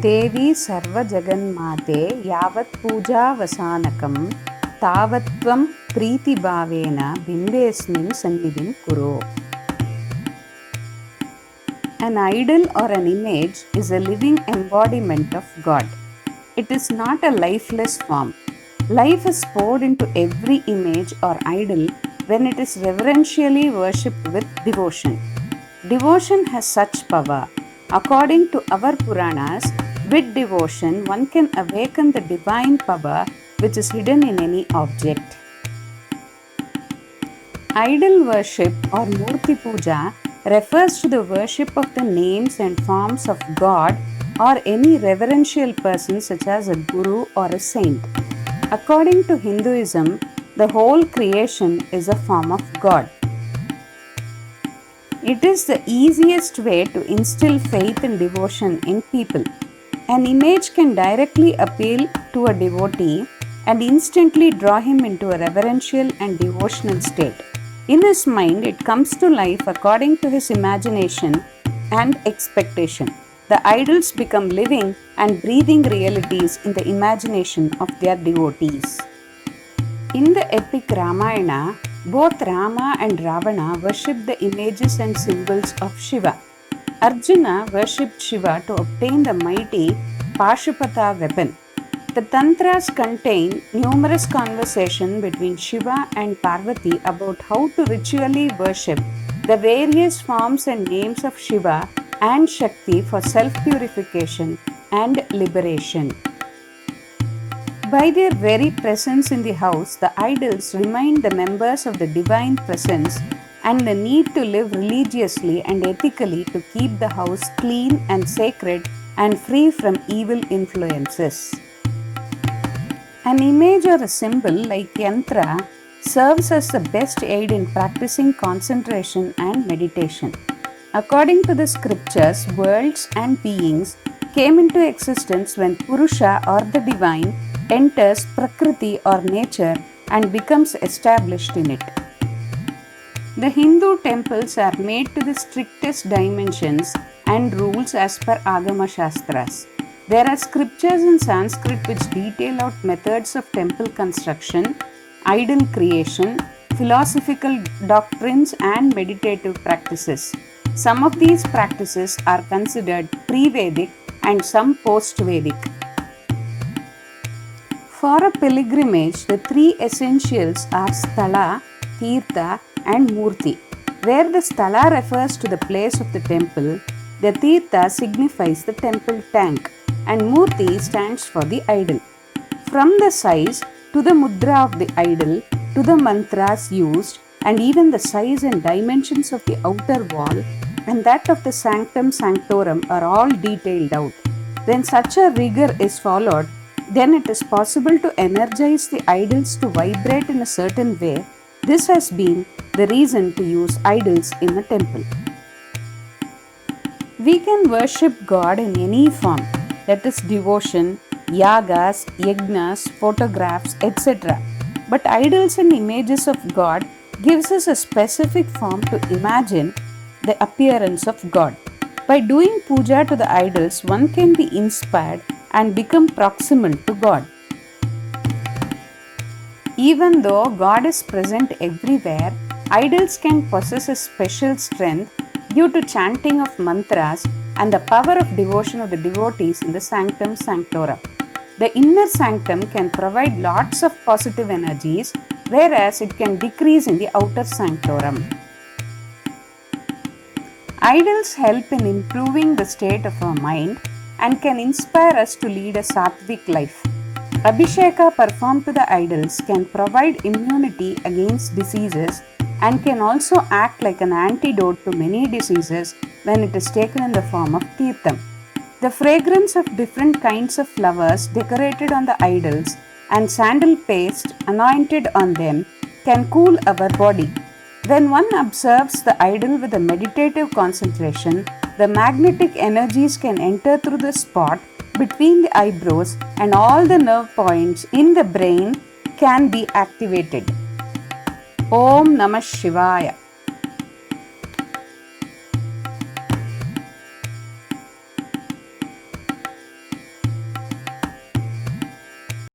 देवी सर्वजगन्माते यावत् पूजावसानकं तावत् त्वं प्रीतिभावेन बिम्बेऽस्मिन् सन्निधिं कुरु. An idol or an image is a living embodiment of God. It is not a lifeless form. Life is poured into every image or idol when it is reverentially worshipped with devotion. Devotion has such power. According to our Puranas, with devotion one can awaken the divine power which is hidden in any object. Idol worship or Murti Puja refers to the worship of the names and forms of God or any reverential person such as a guru or a saint. According to Hinduism, the whole creation is a form of God. It is the easiest way to instill faith and devotion in people. An image can directly appeal to a devotee and instantly draw him into a reverential and devotional state. In his mind, it comes to life according to his imagination and expectation. The idols become living and breathing realities in the imagination of their devotees. In the epic Ramayana, both Rama and Ravana worshipped the images and symbols of Shiva. Arjuna worshipped Shiva to obtain the mighty Pashupata weapon. The Tantras contain numerous conversations between Shiva and Parvati about how to ritually worship the various forms and names of Shiva and Shakti for self-purification and liberation. By their very presence in the house, the idols remind the members of the divine presence and the need to live religiously and ethically to keep the house clean and sacred and free from evil influences. An image or a symbol like yantra serves as the best aid in practicing concentration and meditation. According to the scriptures, worlds and beings came into existence when Purusha or the divine enters Prakriti or nature and becomes established in it. The Hindu temples are made to the strictest dimensions and rules as per Agama Shastras. There are scriptures in Sanskrit which detail out methods of temple construction, idol creation, philosophical doctrines, and meditative practices. Some of these practices are considered pre-Vedic and some post-Vedic. For a pilgrimage, the three essentials are Sthala, Tirtha, and Murti. Where the Sthala refers to the place of the temple, the Tirtha signifies the temple tank, and Murti stands for the idol. From the size to the mudra of the idol, to the mantras used, and even the size and dimensions of the outer wall and that of the sanctum sanctorum are all detailed out. When such a rigor is followed, then it is possible to energize the idols to vibrate in a certain way. This has been the reason to use idols in a temple. We can worship God in any form, that is devotion, yagas, yajnas, photographs, etc. But idols and images of God gives us a specific form to imagine the appearance of God. By doing puja to the idols, one can be inspired and become proximal to God. Even though God is present everywhere, idols can possess a special strength due to chanting of mantras and the power of devotion of the devotees in the sanctum sanctorum. The inner sanctum can provide lots of positive energies, whereas it can decrease in the outer sanctorum. Idols help in improving the state of our mind and can inspire us to lead a sattvic life. Abhisheka performed to the idols can provide immunity against diseases and can also act like an antidote to many diseases when it is taken in the form of tirtham. The fragrance of different kinds of flowers decorated on the idols and sandal paste anointed on them can cool our body. When one observes the idol with a meditative concentration, the magnetic energies can enter through the spot between the eyebrows and all the nerve points in the brain can be activated. Om Namah Shivaya.